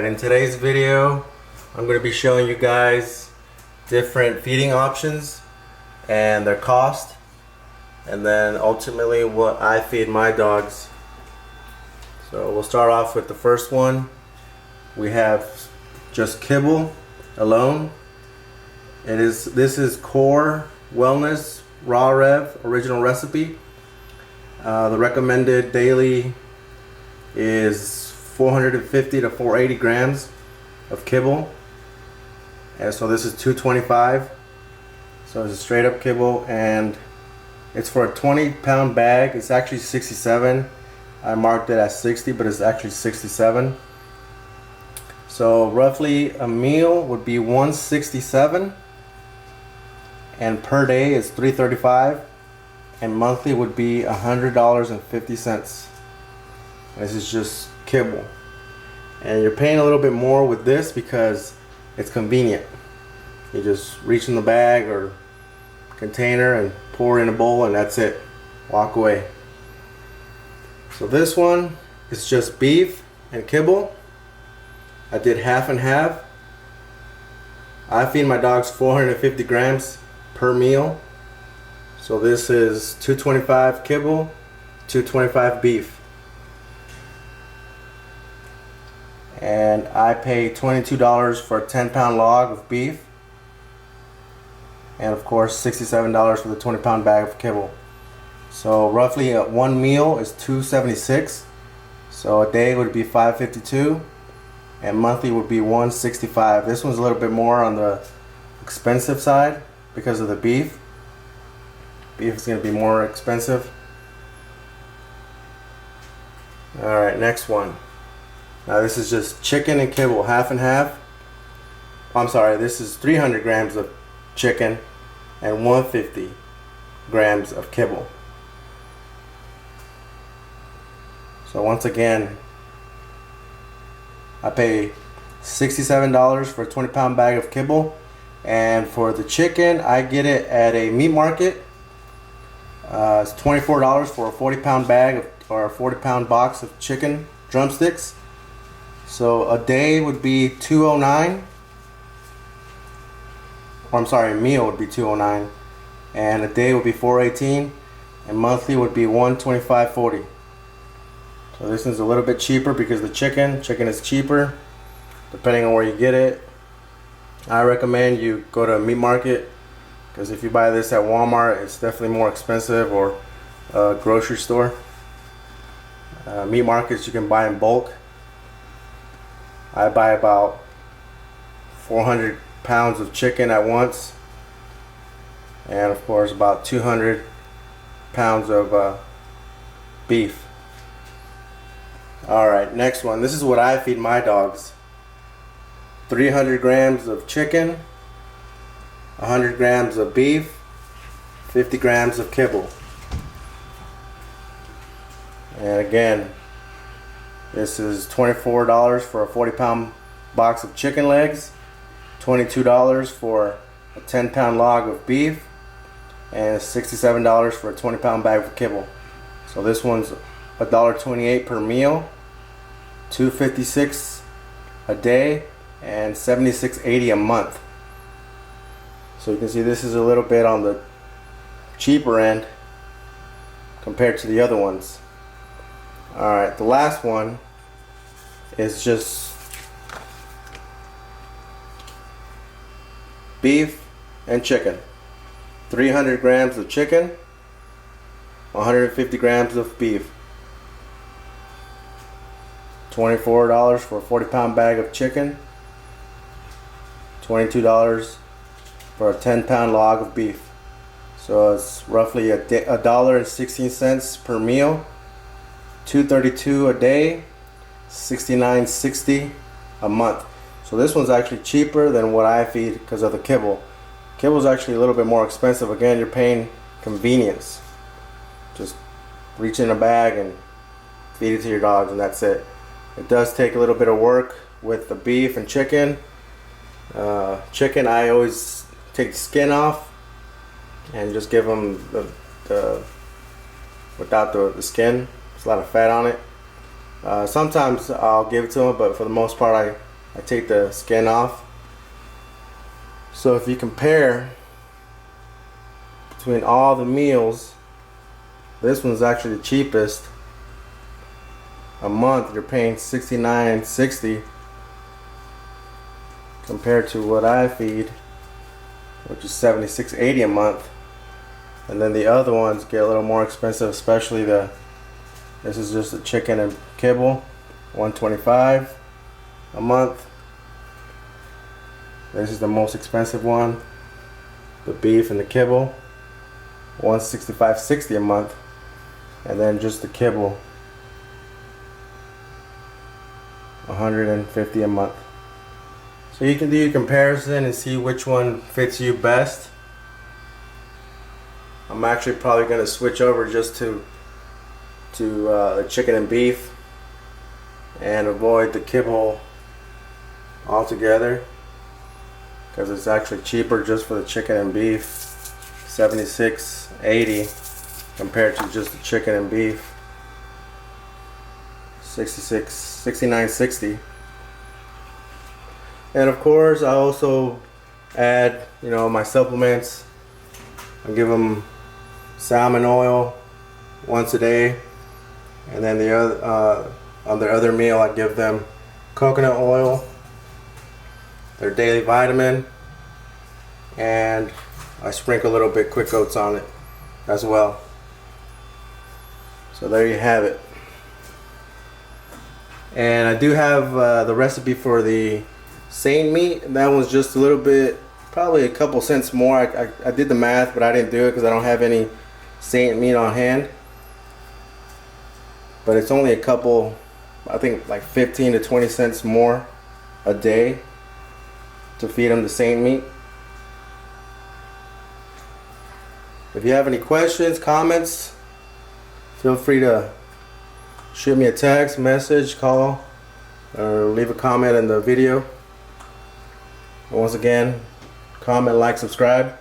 in today's video I'm going to be showing you guys different feeding options and their cost, and then ultimately what I feed my dogs. So we'll start off with the first one. We have just kibble alone. This is Core Wellness Raw Rev original recipe. The recommended daily is 450 to 480 grams of kibble, and so this is 225. So it's a straight up kibble, and it's for a 20-pound bag. It's actually 67. I marked it as 60, but it's actually 67. So roughly a meal would be 167, and per day is 335, and monthly would be $100.50. This is just kibble, and you're paying a little bit more with this because it's convenient. You just reach in the bag or container and pour it in a bowl, and that's it. Walk away. So this one is just beef and kibble. I did half and half. I feed my dogs 450 grams per meal. So this is 225 kibble, 225 beef. And I pay $22 for a 10-pound log of beef, and of course $67 for the 20-pound bag of kibble. So roughly one meal is $276. So a day would be $552, and monthly would be $165. This one's a little bit more on the expensive side because of the beef. Beef is going to be more expensive. Alright, next one. Now this is just chicken and kibble, half and half. I'm sorry, this is 300 grams of chicken and 150 grams of kibble. So once again, I pay $67 for a 20-pound bag of kibble, and for the chicken I get it at a meat market. It's $24 for a 40-pound bag or a 40-pound box of chicken drumsticks. So a day would be $209, or I'm sorry, a meal would be $209, and a day would be $418, and monthly would be $125.40. So this is a little bit cheaper because the chicken is cheaper depending on where you get it. I recommend you go to a meat market, because if you buy this at Walmart, it's definitely more expensive, or a grocery store. Meat markets you can buy in bulk. I buy about 400 pounds of chicken at once, and of course about 200 pounds of beef. Alright, next one. This is what I feed my dogs. 300 grams of chicken, 100 grams of beef, 50 grams of kibble. And again, this is $24 for a 40-pound box of chicken legs, $22 for a 10-pound log of beef, and $67 for a 20-pound bag of kibble. So this one's $1.28 per meal, $256 a day, and $76.80 a month. So you can see this is a little bit on the cheaper end compared to the other ones. Alright, the last one is just beef and chicken. 300 grams of chicken, 150 grams of beef. $24 for a 40-pound bag of chicken, $22 for a 10-pound log of beef. So it's roughly $1.16 per meal, $2.32 a day, $69.60 a month. So this one's actually cheaper than what I feed because of the kibble. Kibble's actually a little bit more expensive. Again, you're paying convenience. Just reach in a bag and feed it to your dogs, and that's it. It does take a little bit of work with the beef and chicken. Chicken, I always take the skin off and just give them without the skin. There's a lot of fat on it. Sometimes I'll give it to them, but for the most part I take the skin off. So if you compare between all the meals, this one's actually the cheapest. A month you're paying $69.60 compared to what I feed, which is $76.80 a month. And then the other ones get a little more expensive, especially this is just the chicken and kibble, $125 a month. This is the most expensive one, the beef and the kibble, $165.60 a month. And then just the kibble, $150 a month. So you can do your comparison and see which one fits you best. I'm actually probably going to switch over just to the chicken and beef and avoid the kibble altogether, because it's actually cheaper just for the chicken and beef, $76.80 compared to just the chicken and beef, $69.60. And of course I also add, you know, my supplements. I give them salmon oil once a day, and then the other on their other meal I give them coconut oil, their daily vitamin, and I sprinkle a little bit quick oats on it as well. So there you have it. And I do have the recipe for the Saint meat. That one's just a little bit, probably a couple cents more. I did the math, but I didn't do it because I don't have any Saint meat on hand. But it's only a couple, I think like 15 to 20 cents more a day to feed them the Saint meat. If you have any questions, comments, feel free to shoot me a text, message, call, or leave a comment in the video. And once again, comment, like, subscribe.